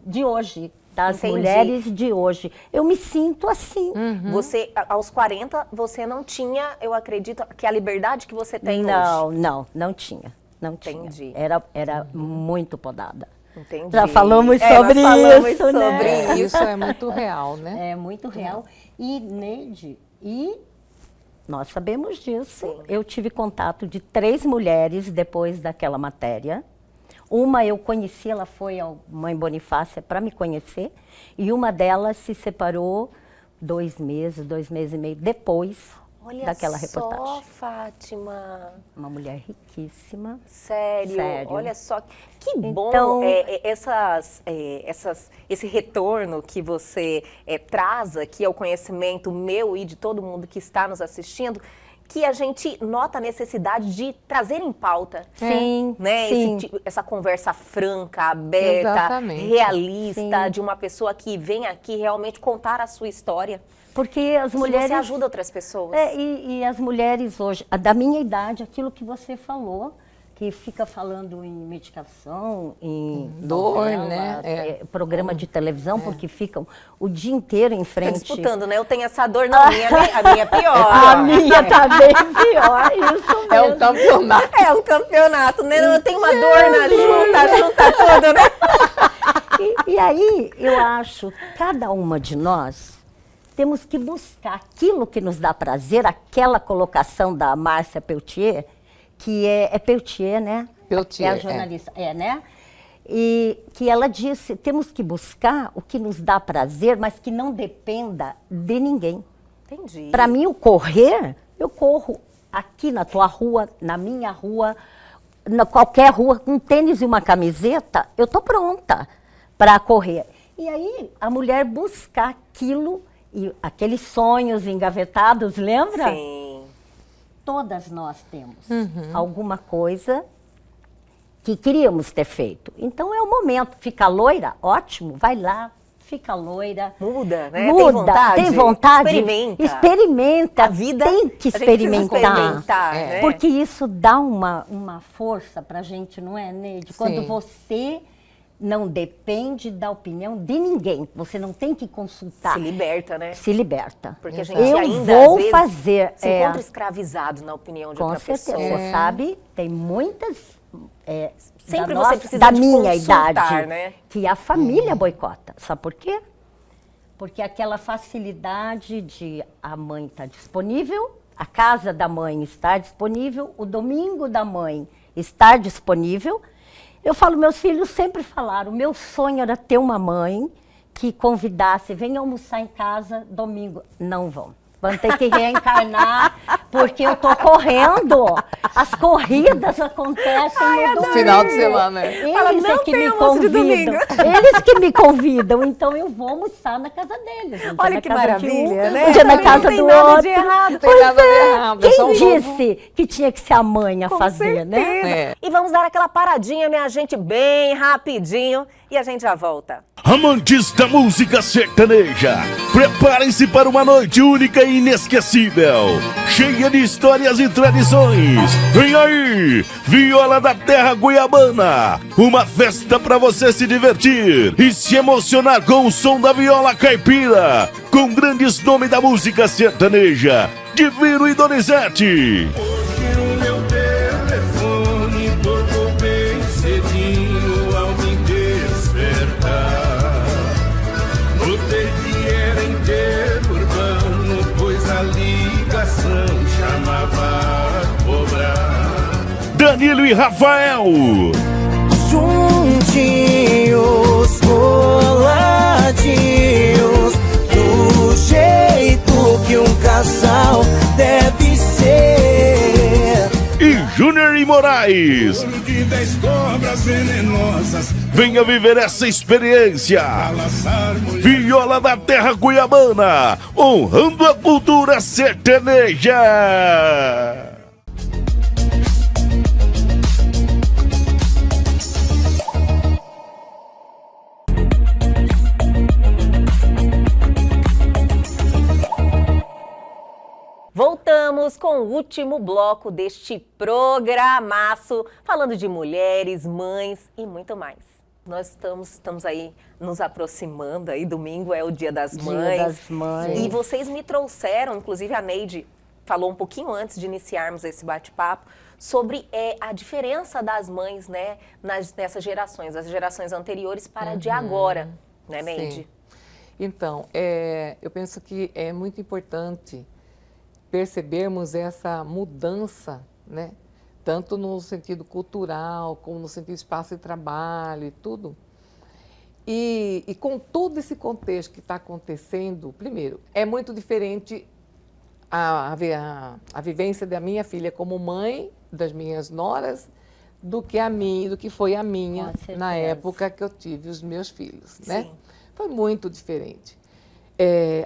B: de hoje, das
A: Entendi.
B: mulheres de hoje. Eu me sinto assim.
A: Você, aos 40, você não tinha, eu acredito, que a liberdade que você tem hoje.
B: Não tinha. Não tinha.
A: Entendi.
B: Era muito podada.
A: Entendi.
B: Já falamos
A: nós
B: sobre
A: falamos
B: isso,
A: sobre
B: né?
C: Isso é muito real, né?
B: É muito real. E, Neide, nós sabemos disso.
A: Sim.
B: Eu tive contato de 3 mulheres depois daquela matéria. Uma eu conheci, ela foi a Mãe Bonifácia para me conhecer. E uma delas se separou 2 meses e meio depois
A: Olha
B: daquela
A: só,
B: reportagem.
A: Fátima.
B: Uma mulher riquíssima.
A: Sério,
B: Sério.
A: olha só, que bom
B: Então-
A: esse retorno que você traz aqui ao conhecimento meu e de todo mundo que está nos assistindo, que a gente nota a necessidade de trazer em pauta.
B: Sim,
A: Né?
B: sim.
A: Essa conversa franca, aberta,
C: Exatamente.
A: realista,
B: Sim.
A: de uma pessoa que vem aqui realmente contar a sua história.
B: Porque as mulheres...
A: Que você ajuda outras pessoas.
B: E as mulheres hoje, da minha idade, aquilo que você falou, que fica falando em medicação, em
C: Dor,
B: novela,
C: né?
B: programa de televisão, porque ficam o dia inteiro em
A: Fica
B: frente.
A: disputando, né? Eu tenho essa dor, não, a minha é pior.
B: A minha tá bem pior, isso mesmo.
C: É um campeonato.
A: É um campeonato, né? Eu tenho uma dor na junta tudo, né?
B: E aí, eu acho, cada uma de nós temos que buscar aquilo que nos dá prazer, aquela colocação da Márcia Peltier, que é Peltier, né?
C: Peltier,
B: é a jornalista, né? E que ela disse, temos que buscar o que nos dá prazer, mas que não dependa de ninguém.
A: Entendi.
B: Para mim, o correr, eu corro aqui na tua rua, na minha rua, na qualquer rua, com um tênis e uma camiseta, eu tô pronta para correr. E aí, a mulher buscar aquilo, e aqueles sonhos engavetados, lembra?
A: Sim.
B: Todas nós temos alguma coisa que queríamos ter feito. Então, é o momento. Fica loira? Ótimo, vai lá. Fica loira.
A: Muda, né?
B: Muda, tem vontade.
A: Experimenta.
B: Experimenta.
A: A vida,
B: tem que
A: a gente precisa
B: experimentar.
A: experimentar, né?
B: Porque isso dá uma força pra gente, não é, Neide? Quando
C: Sim.
B: você não depende da opinião de ninguém. Você não tem que consultar.
A: Se liberta, né?
B: Se liberta.
A: Porque a gente
B: Eu
A: ainda,
B: vou
A: às vezes,
B: fazer.
A: se encontra escravizado na opinião de
B: Com
A: outra
B: certeza.
A: pessoa.
B: Você sabe, tem muitas.
A: Sempre
B: da
A: você
B: nossa-
A: precisa
B: da
A: de
B: minha
A: consultar,
B: idade,
A: né?
B: que a família boicota. Sabe por quê? Porque aquela facilidade de a mãe estar disponível, a casa da mãe estar disponível, o domingo da mãe estar disponível. Eu falo, meus filhos sempre falaram, o meu sonho era ter uma mãe que convidasse, venha almoçar em casa domingo. Não vão. Vão ter que reencarnar, porque eu tô correndo. As corridas acontecem no domingo.
C: Final de semana.
B: Eles
A: Fala,
B: é
A: não
B: que
A: tem
B: me
A: almoço de
B: convidam.
A: domingo.
B: Eles que me convidam, então eu vou almoçar na casa deles. Um dia
A: Olha
B: na
A: que
B: casa de
A: maravilha,
B: um,
A: né?
B: Um dia na
A: Não
B: casa
A: tem
B: do
A: nada
B: outro.
A: de errado.
C: Tem
B: Pois
C: nada de
B: é.
C: errado, é só
B: Quem
C: um
B: disse que tinha que ser a mãe a
A: Com
B: fazer, né?
A: certeza.
C: É.
A: E vamos dar aquela paradinha, minha gente, bem rapidinho. E a gente já volta.
D: Amantes da música sertaneja, preparem-se para uma noite única e inesquecível, cheia de histórias e tradições. Vem aí, Viola da Terra Goiabana, uma festa para você se divertir e se emocionar com o som da viola caipira, com grandes nomes da música sertaneja, Divino e Donizete.
E: Hoje o meu telefone tocou bem cedinho ao me despertar. Notei que era interurbano, pois a ligação chamava a cobrar.
D: Danilo e Rafael.
F: Juntinho
D: Júnior e Moraes.
E: Ouro de 10 cobras venenosas.
D: Venha viver essa experiência.
E: Balançar mulher.
D: Viola da Terra Cuiabana, honrando a cultura sertaneja.
A: Voltamos com o último bloco deste programaço, falando de mulheres, mães e muito mais. Nós estamos aí nos aproximando, aí domingo é o Dia das Mães.
B: Dia das Mães.
A: E vocês me trouxeram, inclusive a Neide falou um pouquinho antes de iniciarmos esse bate-papo, sobre a diferença das mães, né, nessas gerações, as gerações anteriores para a de agora, né, Neide?
C: Sim. Então, eu penso que é muito importante percebermos essa mudança, né? Tanto no sentido cultural, como no sentido de espaço de trabalho e tudo. E com todo esse contexto que está acontecendo, primeiro, é muito diferente a vivência da minha filha como mãe, das minhas noras, do que foi a minha na época que eu tive os meus filhos, né?
A: Sim.
C: Foi muito diferente.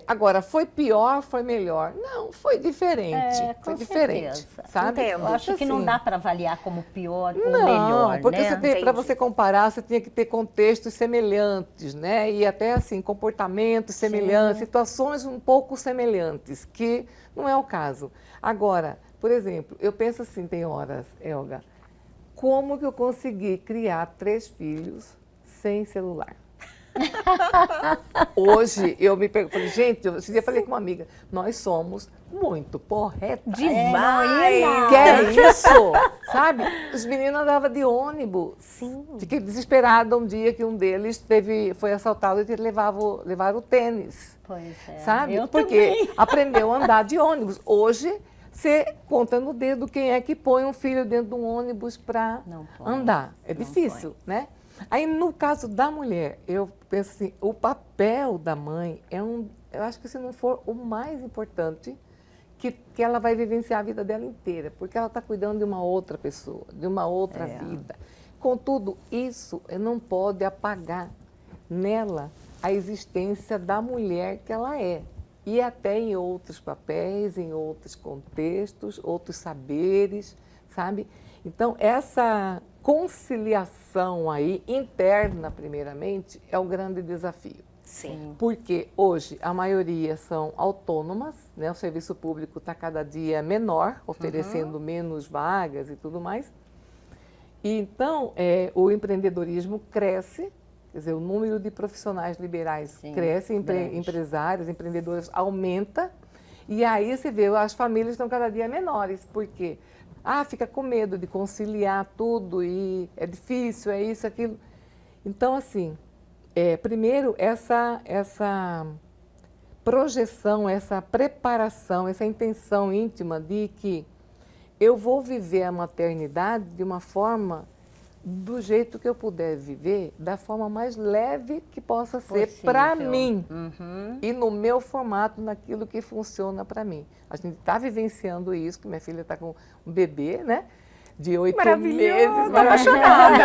C: Agora, foi pior, foi melhor? Não, foi diferente. Foi diferente,
B: certeza.
C: sabe?
A: Entendo.
B: Eu acho que não
C: Assim,
B: dá para avaliar como pior ou
C: não,
B: melhor,
C: porque
B: né?
C: para você comparar, você tinha que ter contextos semelhantes, né? E até assim, comportamentos semelhantes, situações um pouco semelhantes, que não é o caso. Agora, por exemplo, eu penso assim, tem horas, Elga, como que eu consegui criar 3 filhos sem celular? Hoje eu me pergunto, falei, gente, esse dia eu falei com uma amiga, nós somos muito porretas.
A: Demais!
C: Que é isso? Sabe? Os meninos andavam de ônibus.
A: Sim.
C: Fiquei desesperada um dia que um deles foi assaltado e levaram o tênis.
B: Pois é.
C: Sabe?
B: Eu
C: Porque
B: também.
C: aprendeu a andar de ônibus. Hoje, você conta no dedo quem é que põe um filho dentro de um ônibus para
B: Não põe.
C: andar. É
B: Não
C: difícil, né? Aí, no caso da mulher, eu penso assim, o papel da mãe eu acho que se não for o mais importante, que ela vai vivenciar a vida dela inteira, porque ela está cuidando de uma outra pessoa, de uma outra vida. Contudo, isso não pode apagar nela a existência da mulher que ela é. E até em outros papéis, em outros contextos, outros saberes, sabe? Então, essa conciliação aí, interna primeiramente, é o grande desafio.
A: Sim.
C: Porque hoje a maioria são autônomas, né? O serviço público está cada dia menor, oferecendo menos vagas e tudo mais. E então, o empreendedorismo cresce, quer dizer, o número de profissionais liberais cresce, empresários, empreendedores aumenta, e aí você vê, as famílias estão cada dia menores, porque fica com medo de conciliar tudo e é difícil, é isso, aquilo. Então, assim, primeiro, essa projeção, essa preparação, essa intenção íntima de que eu vou viver a maternidade de uma forma, do jeito que eu puder viver, da forma mais leve que possa ser para mim. E no meu formato, naquilo que funciona para mim. A gente está vivenciando isso, que minha filha está com um bebê, né? De 8 meses.
A: Tô apaixonada.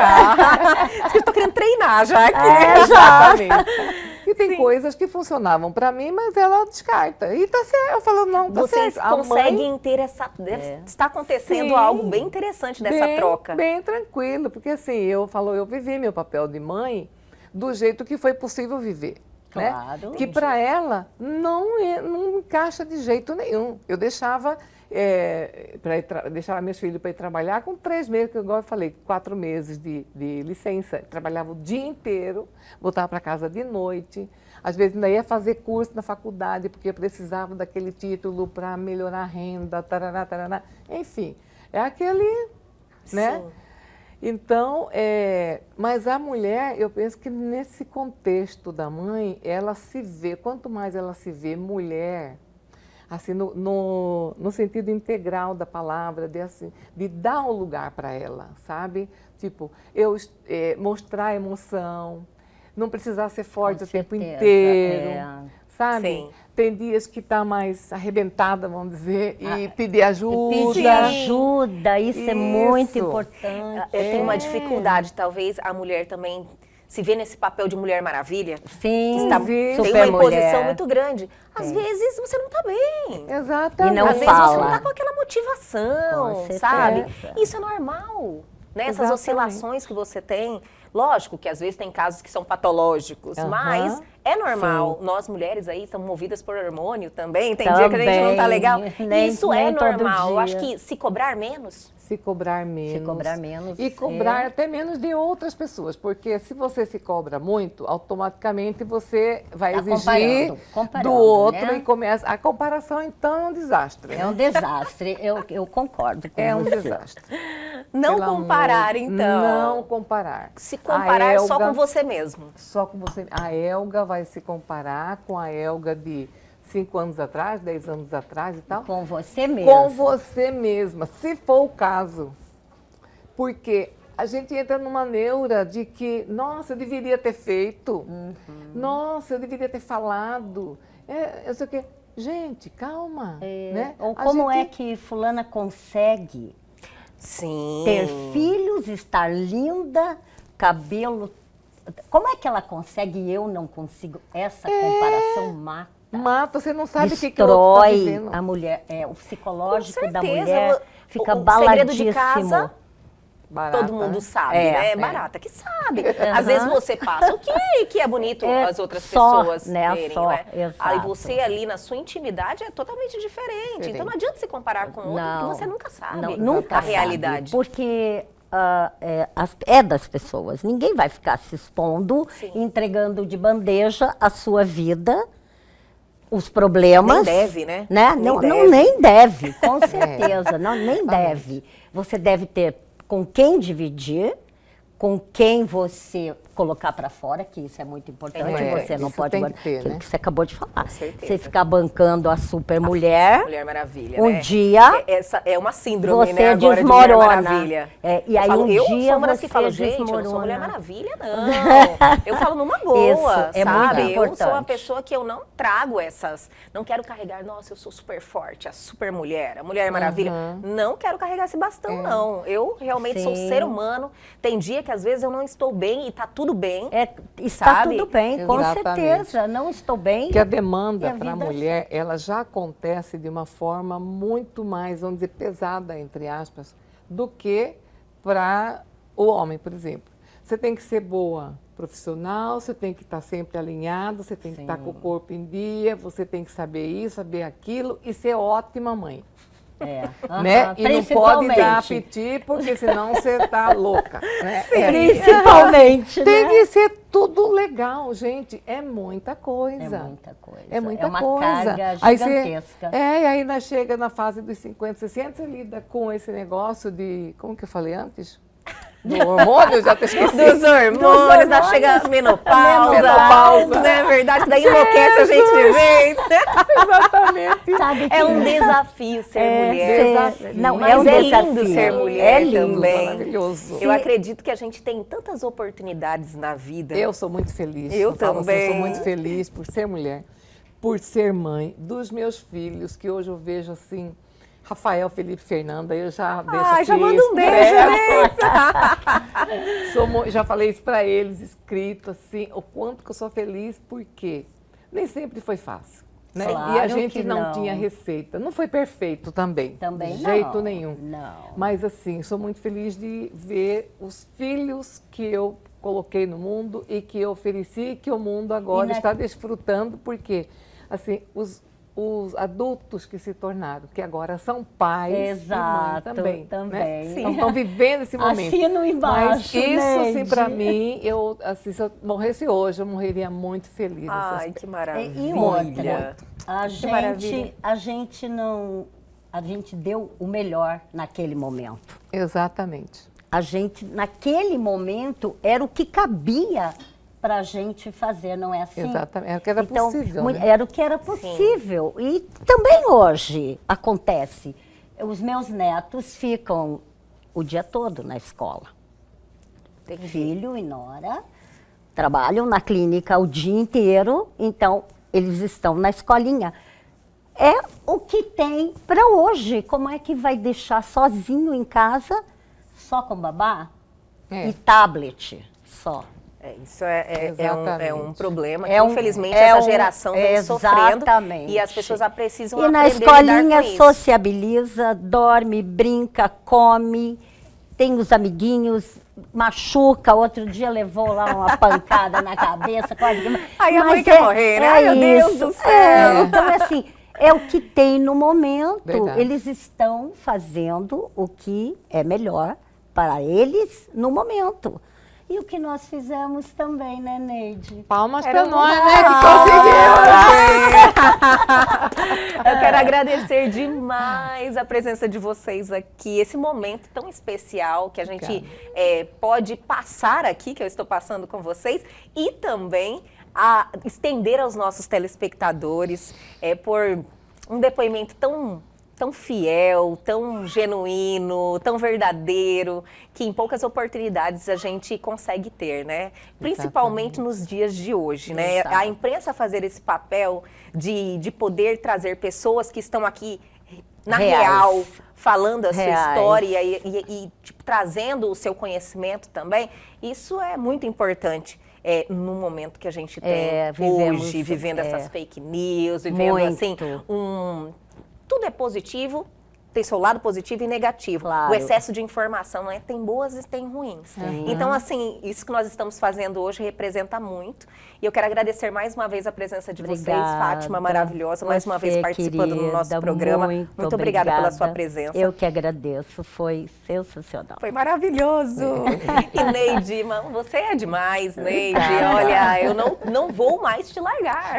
A: Diz que eu tô querendo treinar já aqui.
C: Exatamente. E tem coisas que funcionavam para mim, mas ela descarta. E tá certo. Eu falo, não, tá
A: Vocês
C: certo. A
A: conseguem ter essa... Está acontecendo
C: Sim.
A: algo bem interessante dessa troca.
C: Bem tranquilo, porque assim, eu vivi meu papel de mãe do jeito que foi possível viver.
B: Claro.
C: Né? Que para ela não encaixa de jeito nenhum. Eu deixava meus filhos para ir trabalhar com 3 meses, que igual eu falei, 4 meses de licença. Trabalhava o dia inteiro, voltava para casa de noite. Às vezes ainda ia fazer curso na faculdade, porque eu precisava daquele título para melhorar a renda, tarará, tarará. Enfim, é aquele, né?
A: Sim.
C: Então, mas a mulher, eu penso que nesse contexto da mãe, ela se vê, quanto mais ela se vê mulher, assim, no sentido integral da palavra, de dar um lugar para ela, sabe? Tipo, mostrar emoção, não precisar ser forte o tempo inteiro, sabe?
A: Sim.
C: Tem dias que tá mais arrebentada, vamos dizer, e pedir ajuda.
B: Pedir ajuda, isso é muito
C: Isso.
B: importante.
A: Eu tenho uma dificuldade, talvez a mulher também se vê nesse papel de Mulher Maravilha.
B: Sim,
A: Que está,
C: Sim.
A: tem
B: super
A: uma imposição
B: mulher.
A: muito grande. Às vezes você não tá bem.
C: Exatamente.
B: E não
A: Às vezes
B: fala.
A: você não tá com aquela motivação,
B: Com certeza.
A: sabe? Isso é normal. Né? Essas
C: Exatamente.
A: oscilações que você tem. Lógico que às vezes tem casos que são patológicos,
C: Aham.
A: mas é normal.
B: Sim.
A: Nós mulheres aí estamos movidas por hormônio também. Tem dia que a gente não tá
B: Também.
A: legal.
B: Nem-
A: Isso é
B: nem todo
A: normal. Eu
B: dia.
A: acho que se cobrar menos.
C: Se cobrar menos.
B: Se cobrar menos,
C: E cobrar
B: é.
C: até menos de outras pessoas. Porque se você se cobra muito, automaticamente você vai
B: Tá
C: exigir
B: comparando,
C: do outro
B: né?
C: e começa. A comparação, então, é um desastre.
B: É um desastre, eu concordo com
C: É um
B: você.
C: desastre.
A: Não
C: Pelo
A: comparar,
C: amor,
A: então.
C: Não comparar.
A: Se comparar
C: A
A: só
C: Elga-
A: com você mesmo.
C: Só com você. A Elga vai se comparar com a Elga de 5 anos atrás, 10 anos atrás e tal.
B: Com você mesmo.
C: Com você mesma, se for o caso. Porque a gente entra numa neura de que, nossa, eu deveria ter feito. Nossa, eu deveria ter falado. Eu sei o quê. Gente, calma. Né?
B: Ou
C: A
B: como é
C: gente-
B: que fulana consegue
A: Sim.
B: ter filhos, estar linda, cabelo... Como é que ela consegue e eu não consigo? Essa comparação mata.
C: Mata, você não sabe o que o outro está
B: Destrói
C: dizendo.
B: a mulher, o psicológico
A: Com
B: da
A: certeza.
B: mulher fica
A: O segredo
B: baladíssimo.
A: de casa,
C: Barata,
A: todo mundo
C: né?
A: sabe,
B: É,
A: né?
B: é.
A: Barata que sabe. Às vezes você passa o que é bonito
B: É
A: as outras
B: só,
A: pessoas
B: né?
A: verem,
B: Só,
A: né?
B: exato.
A: Aí você ali na sua intimidade é totalmente diferente. Então não adianta se comparar com outro, porque você nunca sabe
B: Não, nunca
A: a
B: sabe,
A: realidade.
B: Porque é das pessoas. Ninguém vai ficar se expondo,
A: Sim.
B: entregando de bandeja a sua vida, os problemas.
A: Nem deve, né?
B: Né?
A: Nem
B: Não,
A: deve.
B: nem deve, com certeza. Não, nem deve. Você deve ter com quem dividir, com quem você colocar para fora, que isso é muito importante. Você não
C: isso
B: pode
C: tem que
B: guardar
C: ter,
B: aquilo
C: né?
B: que você acabou de falar.
A: certeza.
B: Você ficar bancando a super mulher.
A: Mulher Maravilha,
B: Um
A: né?
B: dia
A: Essa é uma síndrome,
B: você
A: né, agora de Mulher
B: desmorona.
A: Maravilha.
B: E aí
A: falo,
B: um
A: eu
B: dia
A: sou uma das que
B: você
A: falo, gente, eu não sou
B: desmorona.
A: Mulher Maravilha, não. Eu falo numa boa,
B: Isso, é muito
A: sabe? Eu sou uma
B: importante.
A: pessoa que eu não trago essas... Não quero carregar, nossa, eu sou super forte, a super mulher, a Mulher Maravilha. Não quero carregar esse bastão, não. Eu realmente sou
B: Sim.
A: ser humano. Tem dia que às vezes eu não estou bem e tá tudo bem.
B: Está
A: sabe?
B: tudo bem, com
C: Exatamente.
B: certeza. Não estou bem.
C: Que a
B: E
C: demanda
B: a
C: para a
B: vida
C: mulher, ela já acontece de uma forma muito mais, vamos dizer, pesada, entre aspas, do que para o homem, por exemplo. Você tem que ser boa profissional, você tem que estar sempre alinhado, você tem que estar com o corpo em dia, você tem que saber isso, saber aquilo e ser ótima mãe. Né? E não pode dar apetite, porque senão você está louca. Né?
B: Principalmente, né?
C: Tem que ser tudo legal, gente. É muita coisa.
B: É muita coisa.
C: É muita
B: É uma
C: coisa.
B: carga
C: Aí
B: gigantesca.
C: e aí nós chega na fase dos 50, 60, você lida com esse negócio de, como que eu falei antes? Do hormônio, eu já te esqueci.
A: Dos hormônios, da chega a menopausa.
C: Menopausa.
A: Não é verdade? Daí enlouquece a gente de vez.
C: Exatamente.
B: Sabe que
A: É um desafio ser mulher.
C: desafio.
B: Não,
A: Mas
B: é um
A: é
B: desafio.
A: lindo ser mulher
B: É lindo.
A: também.
C: Maravilhoso.
A: Eu acredito que a gente tem tantas oportunidades na vida.
C: Eu sou muito feliz.
A: Eu
C: falo assim,
A: também.
C: eu sou muito feliz por ser mulher, por ser mãe dos meus filhos, que hoje eu vejo assim, Rafael, Felipe, Fernanda, eu já deixo
A: Ai,
C: aqui
A: já manda um beijo,
C: expresso. Já falei isso para eles, escrito assim, o quanto que eu sou feliz, porque nem sempre foi fácil. Né?
B: Claro
C: E a gente
B: que
C: não
B: não.
C: tinha receita. Não foi perfeito também.
B: Também
C: de
B: não.
C: jeito nenhum.
B: Não.
C: Mas assim, sou muito feliz de ver os filhos que eu coloquei no mundo e que eu ofereci, que o mundo agora está desfrutando, porque assim, os adultos que se tornaram, que agora são pais
B: Exato,
C: e mãe também.
B: também.
C: Né?
B: Sim.
C: Então, estão vivendo esse momento.
B: Assino embaixo,
C: Mas isso, assim,
B: Neide.
C: para mim, eu, assim, se eu morresse hoje, eu morreria muito feliz. nesse
A: Ai,
C: aspecto.
A: que maravilha.
B: E outra,
A: maravilha.
B: a gente não... A gente deu o melhor naquele momento.
C: Exatamente.
B: A gente, naquele momento, era o que cabia para a gente fazer, não é assim?
C: Exatamente. Era o que era possível, né?
B: Era o que era possível. E também hoje acontece. Os meus netos ficam o dia todo na escola. Filho e nora trabalham na clínica o dia inteiro, então eles estão na escolinha. É o que tem para hoje. Como é que vai deixar sozinho em casa, só com babá? E tablet só.
A: Isso é um problema que,
B: É
A: infelizmente, essa geração vem sofrendo.
B: Exatamente.
A: E as pessoas precisam
B: E na
A: aprender a lidar
B: escolinha
A: com isso.
B: sociabiliza, dorme, brinca, come, tem os amiguinhos, machuca. Outro dia levou lá uma pancada na cabeça, quase que...
A: Aí a mãe
B: Mas
A: quer morrer, né? Ai, meu Deus do céu!
B: Então, assim, é o que tem no momento.
C: Verdade.
B: Eles estão fazendo o que é melhor para eles no momento. E o que nós fizemos também, né, Neide?
C: Palmas
A: Era
C: para nós,
A: uma-
C: né? Que conseguimos!
A: Eu quero agradecer demais a presença de vocês aqui, esse momento tão especial que a gente pode passar aqui, que eu estou passando com vocês, e também a estender aos nossos telespectadores por um depoimento tão fiel, tão genuíno, tão verdadeiro, que em poucas oportunidades a gente consegue ter, né? Principalmente nos dias de hoje, né?
B: Exato.
A: A imprensa fazer esse papel de poder trazer pessoas que estão aqui na
B: Reais.
A: real, falando a sua
B: Reais.
A: história e tipo, trazendo o seu conhecimento também, isso é muito importante. No momento que a gente tem
B: vivemos,
A: hoje, vivendo essas fake news, vivendo
B: Muito.
A: assim, tudo é positivo, tem seu lado positivo e negativo.
B: Claro.
A: O excesso de informação, né? Tem boas e tem ruins. Então, assim, isso que nós estamos fazendo hoje representa muito. E eu quero agradecer mais uma vez a presença de vocês,
B: Obrigada.
A: Fátima, maravilhosa, mais uma vez
B: Você,
A: participando do nosso
B: querida,
A: programa. Muito obrigada pela sua presença.
B: Eu que agradeço, foi sensacional.
A: Foi maravilhoso. E Neide, você é demais, Neide. Olha, eu não vou mais te largar.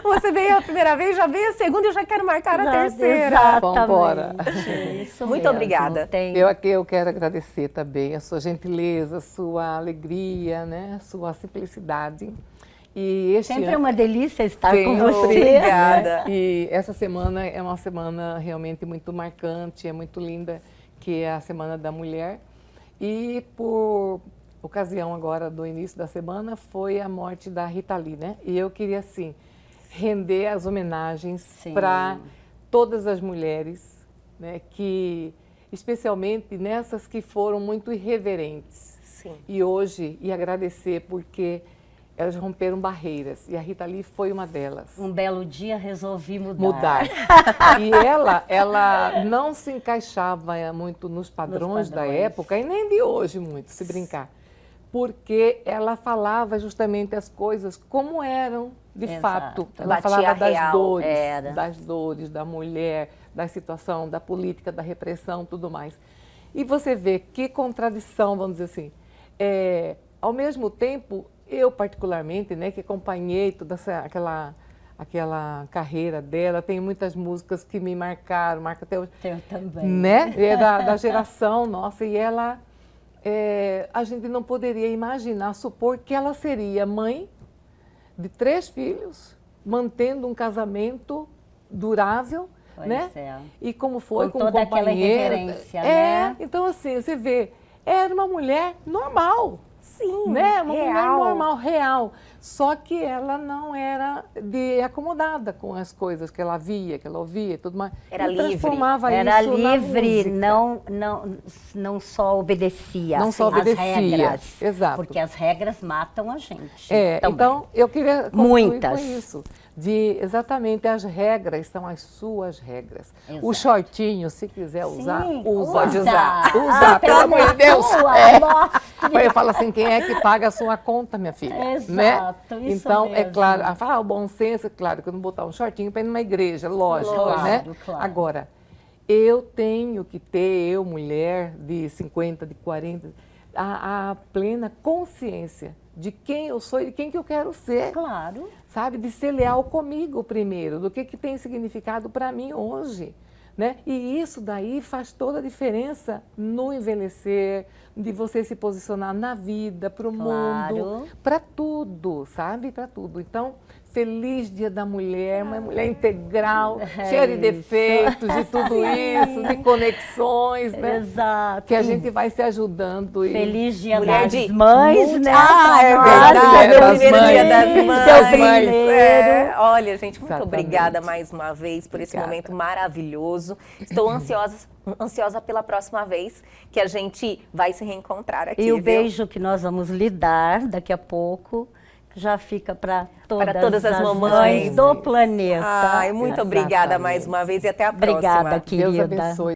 A: Você veio a primeira vez, já veio a segunda e eu já quero marcar a terceira.
C: Vambora.
B: Isso
A: Muito
B: mesmo,
A: obrigada.
B: tem-
C: Eu quero agradecer também a sua gentileza, a sua alegria, né? A sua simplicidade. E este
B: Sempre é
C: ano-
B: uma delícia estar com
C: Sempre,
B: você.
A: Obrigada.
C: E essa semana é uma semana realmente muito marcante, é muito linda, que é a Semana da Mulher. E por ocasião agora do início da semana foi a morte da Rita Lee, né? E eu queria, assim, render as homenagens
B: Sim.
C: para todas as mulheres, né? Que, especialmente nessas que foram muito irreverentes.
A: Sim.
C: E hoje, e agradecer porque elas romperam barreiras, e a Rita Lee foi uma delas.
B: Um belo dia resolvi mudar.
C: E ela não se encaixava muito nos padrões da
B: padrões.
C: época, e nem de hoje muito, se brincar. Porque ela falava justamente as coisas como eram, de
B: Exato.
C: fato. Ela
A: Batia
C: falava das
A: real.
C: dores,
B: Era.
C: das dores da mulher, da situação, da política, da repressão, tudo mais. E você vê que contradição, vamos dizer assim. Ao mesmo tempo, eu particularmente, né, que acompanhei toda aquela carreira dela, tem muitas músicas que me marcaram, marca até hoje.
B: Eu também.
C: Né? É da geração nossa, e ela, a gente não poderia imaginar, supor que ela seria mãe de 3 filhos, mantendo um casamento durável,
B: Pois
C: né?
B: é.
C: E como foi
B: Com
C: com
B: toda aquela
C: companheiro.
B: reverência, né?
C: Então assim, você vê, era uma mulher normal.
A: Sim,
C: Né? Uma mulher
A: real.
C: normal, real. Só que ela não era acomodada com as coisas que ela via, que ela ouvia e tudo mais.
A: Era
C: E
A: livre.
C: transformava
B: Era
C: isso na
B: livre,
C: música.
B: não só obedecia,
C: Não só obedecia,
B: as regras.
C: exato.
B: Porque as regras matam a gente. também.
C: Então eu queria concluir
B: Muitas.
C: com isso. De exatamente as regras são as suas regras.
B: Exato.
C: O shortinho, se quiser usar,
B: Sim,
C: usa.
A: Pode usar.
C: Usa, pelo amor de Deus.
B: Mostre.
C: Eu falo assim, quem é que paga a sua conta, minha filha?
B: Exato,
C: né?
B: isso
C: Então, é
B: mesmo.
C: claro, o bom senso, é claro, que eu não botar um shortinho para ir numa igreja, lógico,
B: Claro,
C: né?
B: claro.
C: Agora, eu tenho que ter, eu, mulher de 50, de 40, a plena consciência de quem eu sou e de quem que eu quero ser.
B: Claro.
C: Sabe, de ser leal comigo primeiro, do que tem significado para mim hoje, né? E isso daí faz toda a diferença no envelhecer, de você se posicionar na vida, para o
B: Claro.
C: mundo, para tudo, sabe? Para tudo. Então, Feliz Dia da Mulher, uma mulher integral, cheia de defeitos, de tudo isso, de conexões, né?
B: Exato.
C: Que a gente vai se ajudando. E...
B: Feliz Dia
A: Mulher
B: das
A: de
B: Mães, né?
A: É
C: Nossa,
A: verdade,
C: das
A: meu primeiro
C: mães.
A: dia das mães.
C: Seus mães.
A: É, olha, gente, muito
C: Exatamente.
A: obrigada mais uma vez por esse
C: Obrigada.
A: momento maravilhoso. Estou ansiosa pela próxima vez que a gente vai se reencontrar aqui.
B: E o
A: viu?
B: beijo que nós vamos lhe dar daqui a pouco já fica para
A: todas as mamães
B: mães do planeta.
A: Ai, muito obrigada
C: Exatamente.
A: mais uma vez e até a próxima.
B: Obrigada,
C: Deus
B: querida.
C: abençoe.